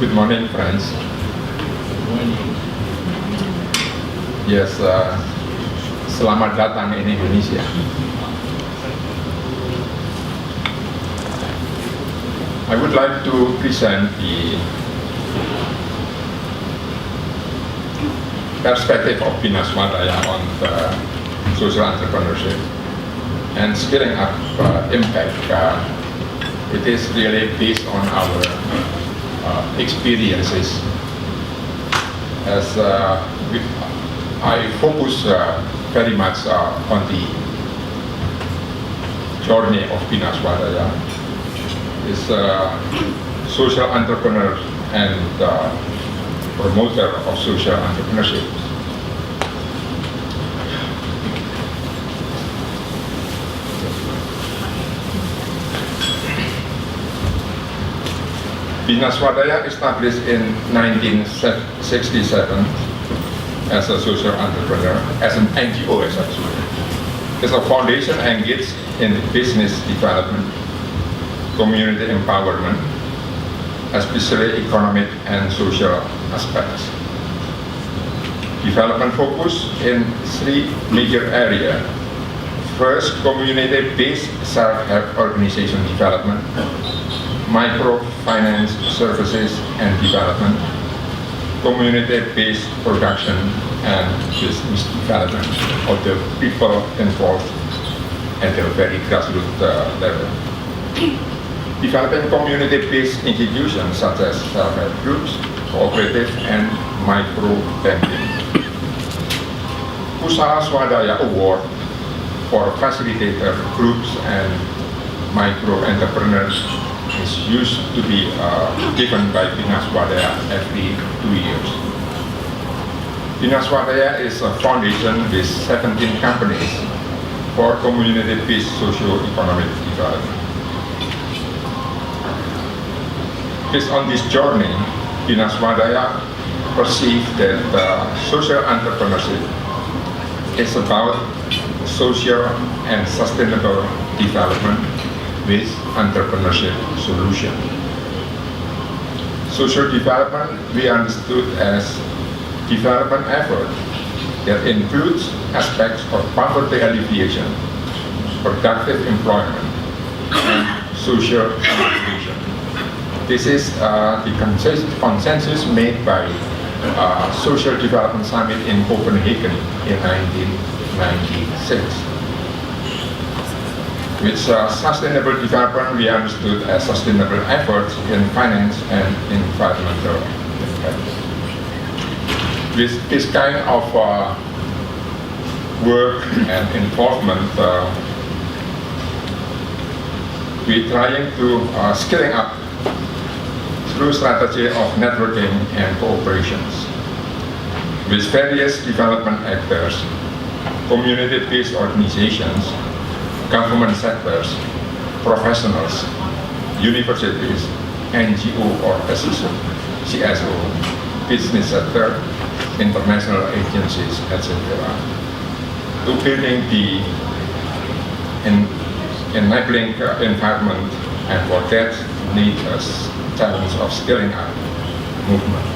Good morning, friends. Yes, selamat datang in Indonesia. I would like to present the perspective of Bina Swadaya on the social entrepreneurship and scaling up impact. It is really based on our experiences. As I focus very much on the journey of Bina Swadaya, is a social entrepreneur and promoter of social entrepreneurship. Bina Swadaya established in 1967 as a social entrepreneur, as an NGO essentially. It's a foundation engaged in business development, community empowerment, especially economic and social aspects. Development focus in three major areas. First, community-based self-help organization development, microfinance services and development, community-based production and business development of the people involved at the very grassroots level. Developing community-based institutions such as self-help groups, cooperative and micro-banking. Usaha Swadaya Award for facilitator groups and micro-entrepreneurs is used to be given by Bina Swadaya every 2 years. Bina Swadaya is a foundation with 17 companies for community-based socio-economic development. Based on this journey, Bina Swadaya perceived that social entrepreneurship is about social and sustainable development with entrepreneurship solution. Social development we understood as development effort that includes aspects of poverty alleviation, productive employment, and social inclusion. This is the consensus made by Social Development Summit in Copenhagen in 1996. With sustainable development, we understood as sustainable efforts in finance and environmental impact. With this kind of work and involvement, we're trying to scaling up through strategy of networking and cooperations with various development actors, community-based organizations, government sectors, professionals, universities, NGO or CSO, business sector, international agencies, etc. To building the enabling environment, and for that need a challenge of scaling up movement.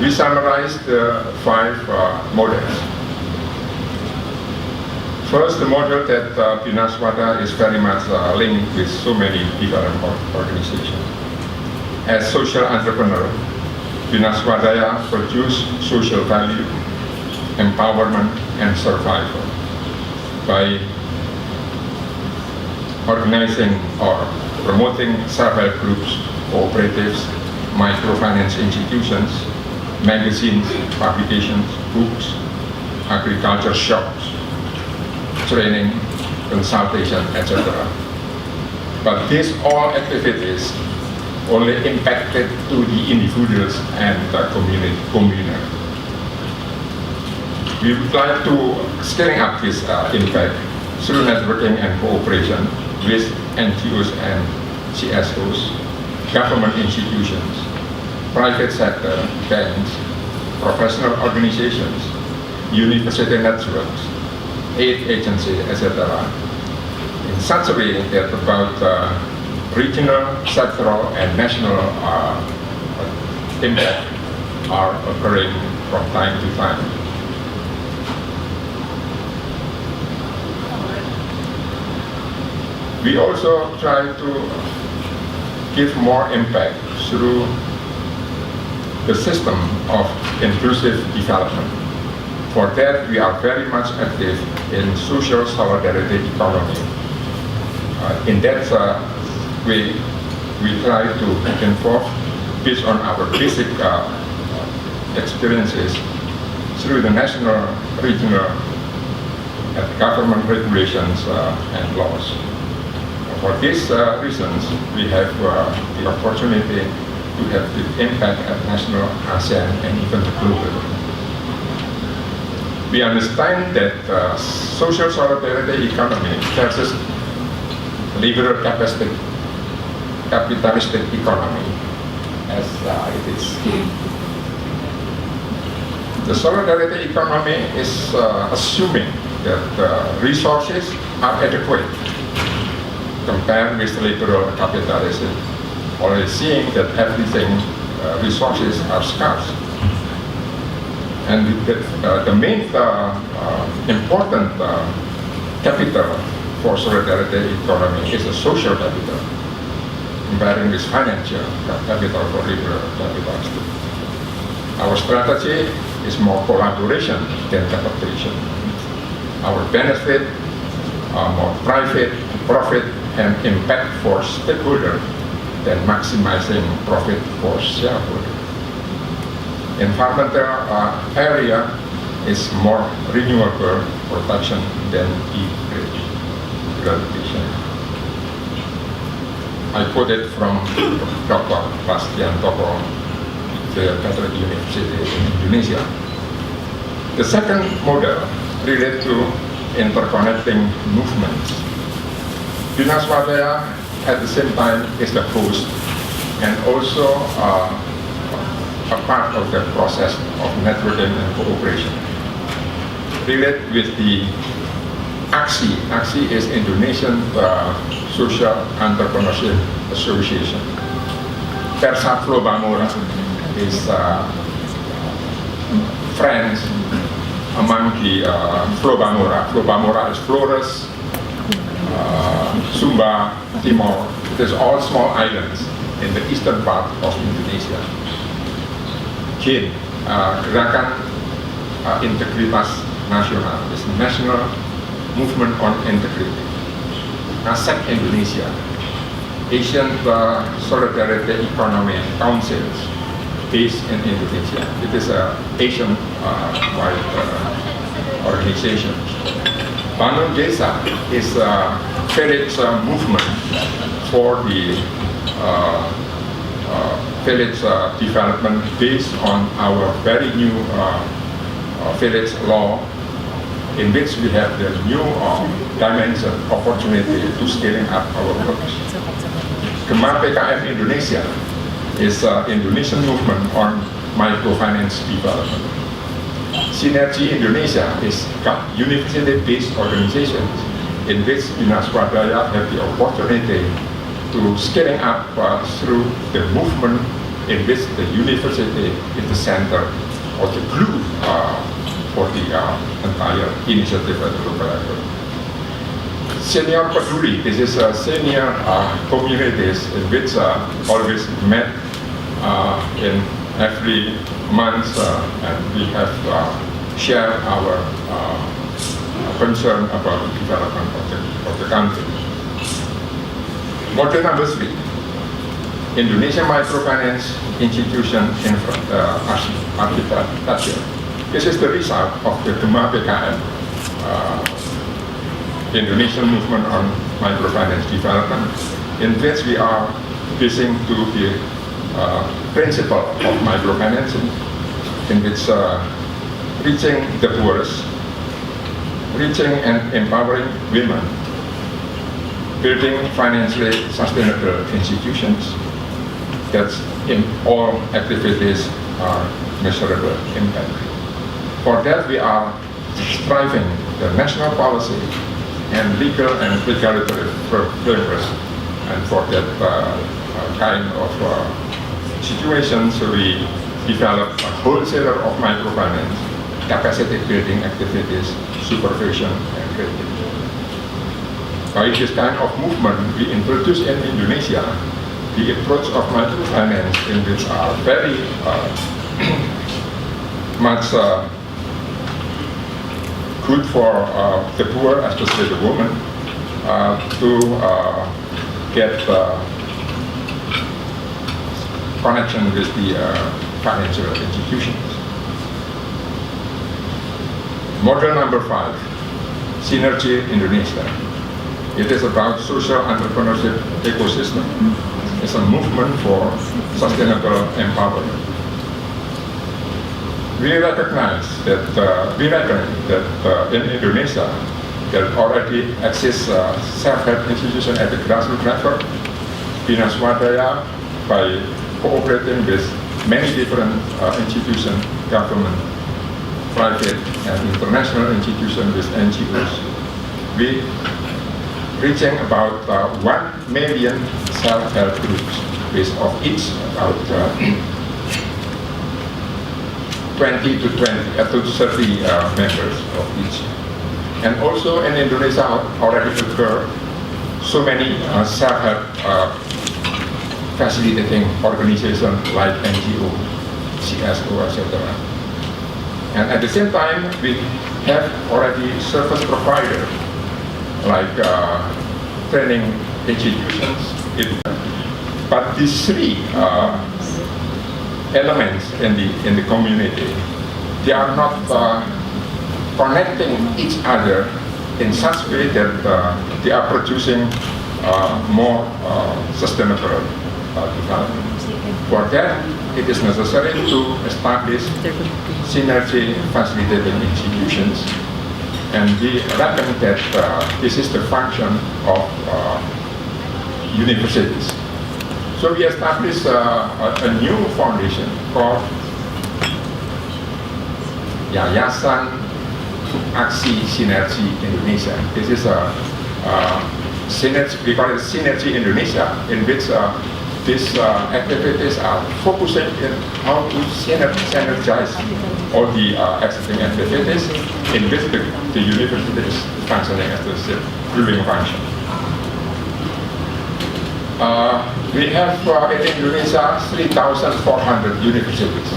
We summarized the 5 models. First, the model that Bina Swadaya is very much linked with so many different organizations. As social entrepreneur, Bina Swadaya produce social value, empowerment, and survival by organizing or promoting self-help groups, cooperatives, microfinance institutions, magazines, publications, books, agriculture shops, training, consultation, etc. But these all activities only impacted to the individuals and the community. We would like to scaling up this impact through networking and cooperation with NGOs and CSOs, government institutions, private sector, banks, professional organizations, university networks, aid agencies, etc. in such a way that about regional, sectoral, and national impact are occurring from time to time. We also try to give more impact through the system of inclusive development. For that, we are very much active in social solidarity economy. In that way, we try to involve, based on our basic experiences, through the national, regional, and government regulations and laws. For these reasons, we have the opportunity to have the impact at national, ASEAN, and even global. We understand that social solidarity economy versus liberal capitalistic economy, as it is. The solidarity economy is assuming that resources are adequate compared with liberal capitalism, already seeing that everything resources are scarce. And the main important capital for solidarity economy is a social capital, comparing with financial capital for liberal capitalism. Our strategy is more collaboration than competition. Our benefit are more private, profit, and impact for stakeholders than maximizing profit for shareholders. Environmental area is more renewable production than degradation. I quote it from Dr. Bastian Toko, the Catholic University in Indonesia. The second model relates to interconnecting movements. Bina Swadaya at the same time is the host and also a part of the process of networking and cooperation. Relate with the AXI. AXI is Indonesian Social Entrepreneurship Association. Persa Flo Bamora is friends among the Flo Bamora. Flo Bamora is Flores, Sumba, Timor. It is all small islands in the eastern part of Indonesia. JIN, Gerakan Integritas Nasional, is National Movement on Integrity. ASEC Indonesia, Asian Solidarity Economy Councils, based in Indonesia. It is an Asian-wide organization. Bangun Desa is a village movement for the village development based on our very new village law, in which we have the new dimension, opportunity to scaling up our works. Gemar PKM Indonesia is an Indonesian movement on microfinance development. Synergy Indonesia is a university-based organization in which Bina Swadaya have the opportunity to scaling up through the movement in which the university is the center or the glue for the entire initiative at the local level. Senior Peduli, this is a senior communities in which always met in every month and we have shared our concern about the development of the country. Model number 3, Indonesia Microfinance Institution Architecture. This is the result of the Gemar PKM, Indonesian Movement on Microfinance Development, in which we are facing to the principle of microfinancing, in which reaching the poorest, reaching and empowering women, building financially sustainable institutions, that in all activities are measurable impact. For that we are striving the national policy and legal and regulatory frameworks And for that kind of situations, we developed a wholesaler of microfinance, capacity building activities, supervision, and credit. By this kind of movement, we introduced in Indonesia the approach of microfinance, in which are very much good for the poor, especially the women, to get connection with the financial institutions. Model number 5, Synergy Indonesia. It is about social entrepreneurship ecosystem. It's a movement for sustainable empowerment. We recognize that in Indonesia there already exists self-help institution at the grassroots level. Bina Swadaya, by cooperating with many different institutions, government, private and international institutions with NGOs, we reaching about 1 million self-help groups, with of each about 20 to 30 members of each. And also in Indonesia already occur so many self-help facilitating organizations like NGO, CSO, etc. And at the same time, we have already service providers like training institutions. But these 3 elements in the community, they are not connecting each other in such way that they are producing more sustainable development. For that, it is necessary to establish synergy facilitating institutions, and we reckon that this is the function of universities. So we established a new foundation called Yayasan Aksi Sinergi Indonesia. This is a synergy, we call it Synergy Indonesia, in which these activities are focusing in how to synergize all the existing activities in which the university is functioning as the ruling function. We have in Indonesia 3,400 universities.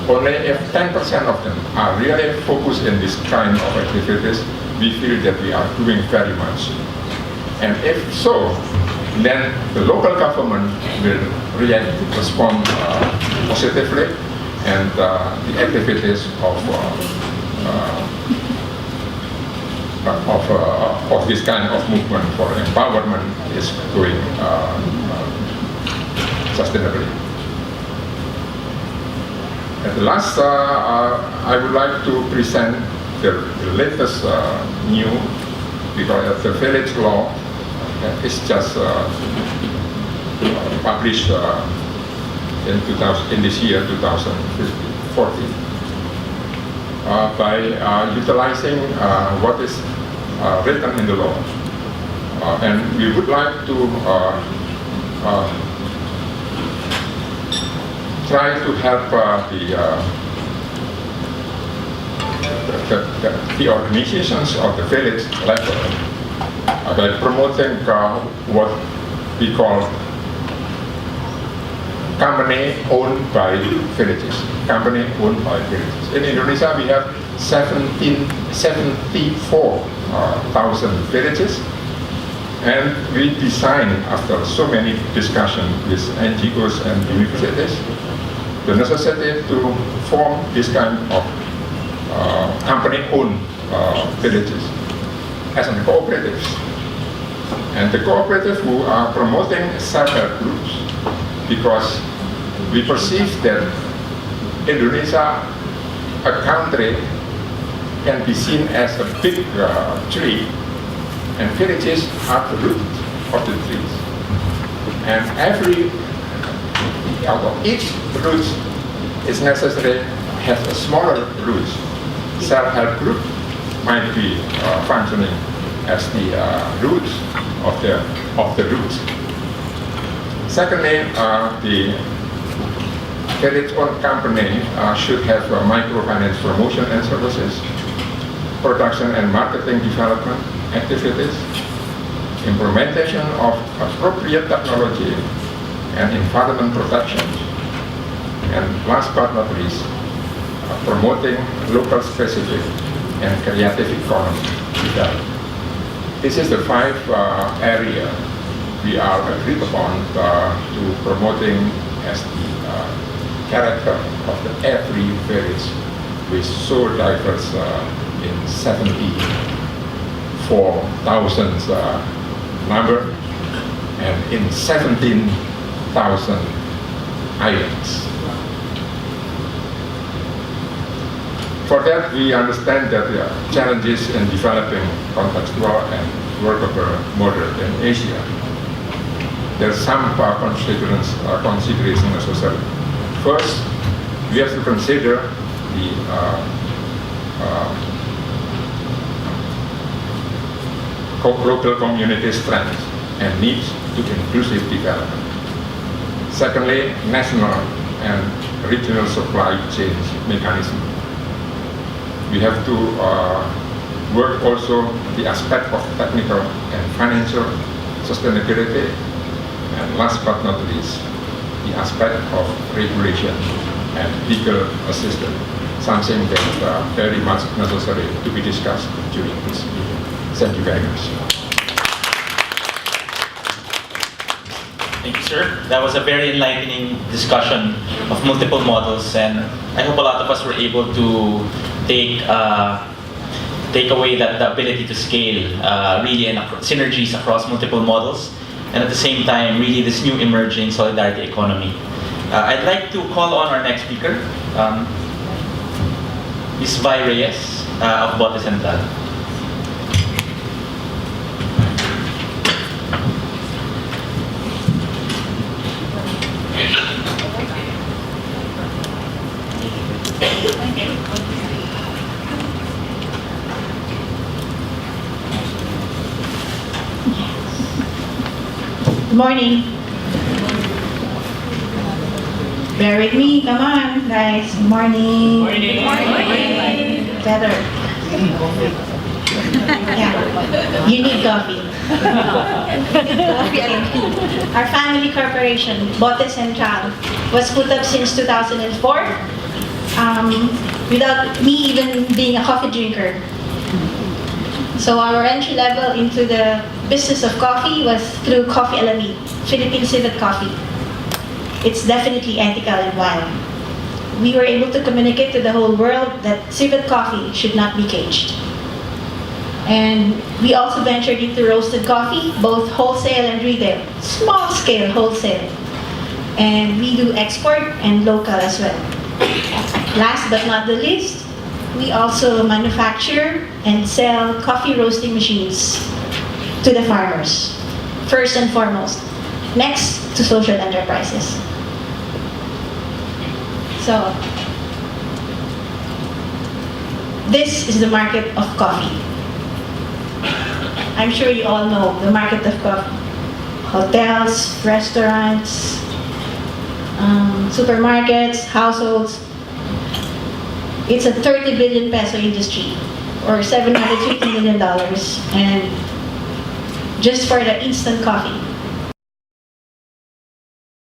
Only if 10% of them are really focused in this kind of activities, we feel that we are doing very much. And if so, then the local government will respond positively, and the activities of this kind of movement for empowerment is going sustainably. At the last, I would like to present the latest new, because the village law is just published in this year 2014. By utilizing what is written in the law. And we would like to try to help the organizations of the village level by promoting what we call company owned by villages. Company owned by villages. In Indonesia, we have 74,000 villages, and we designed, after so many discussions with NGOs and universities, the necessity to form this kind of company-owned villages as in cooperatives. And the cooperatives who are promoting self-help groups, because we perceive that Indonesia, a country, can be seen as a big tree, and villages are the root of the trees. And out of each root is necessary has a smaller root. Self-help group might be functioning as the root of the of the root. Secondly, the credit-owned company should have microfinance promotion and services, production and marketing development activities, implementation of appropriate technology and environment protection, and last but not least, promoting local specific and creative economy development. This is the 5 area we are agreed upon to promoting as the character of the every village, which is so diverse in 74,000 number and in 17,000 islands. For that, we understand that there are challenges in developing contextual and workable model in Asia. There are some considerations necessary. First, we have to consider the local community strengths and needs to inclusive development. Secondly, national and regional supply chain mechanism. We have to work also the aspect of technical and financial sustainability, and last but not least, the aspect of regulation and legal assistance, something that is very much necessary to be discussed during this meeting. Thank you very much. Thank you, sir. That was a very enlightening discussion of multiple models, and I hope a lot of us were able to take away that the ability to scale really and synergies across multiple models, and at the same time, really this new emerging solidarity economy. I'd like to call on our next speaker, Ms. Vi Reyes of Bote Central. Good morning. Bear with me, come on, guys. Good morning. Morning. Morning. Better. Yeah, you need coffee. Our family corporation, Bote Central, was put up since 2004 without me even being a coffee drinker. So our entry level into the business of coffee was through Coffee Alamid, Philippine Civet Coffee. It's definitely ethical and wild. We were able to communicate to the whole world that civet coffee should not be caged. And we also ventured into roasted coffee, both wholesale and retail, small scale wholesale. And we do export and local as well. Last but not the least, we also manufacture and sell coffee roasting machines to the farmers, first and foremost, next to social enterprises. So, this is the market of coffee. I'm sure you all know the market of coffee. Hotels, restaurants, supermarkets, households. It's a 30 billion peso industry, or $750 million, and just for the instant coffee.